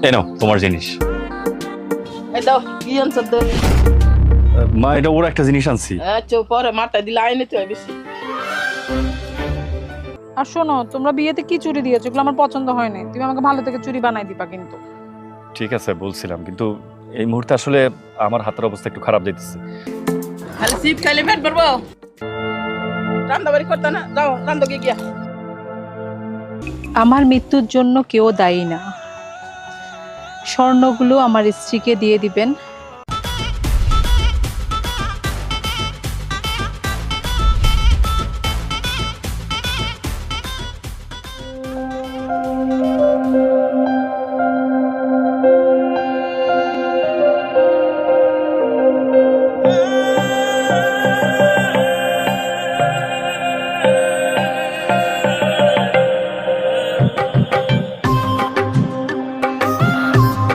এই নাও তোমার জিনিস। এই দাও কি আনছো তো? মা এটা ওর একটা জিনিস আনছি। আচ্ছা পরে মাথায় দিলে আইনে তো বেশি। আর শোনো, তোমরা বিয়েতে কি চুড়ি দিয়েছো এগুলো আমার পছন্দ হয়নি। তুমি আমাকে ভালো থেকে চুড়ি বানাই দিবা কিন্তু। ঠিক আছে বলছিলাম, কিন্তু এই মুহূর্তে আসলে আমার হাতের অবস্থা একটু খারাপ যাইতেছে। খালি চিপ খাইলে পেট ভরবো? রান্না বাড়ি করতে না, যাও রান্ধকে গিয়া। আমার মৃত্যুর জন্য কেউ দায়ী না। স্বর্ণগুলো আমার স্ত্রীকে দিয়ে দিবেন।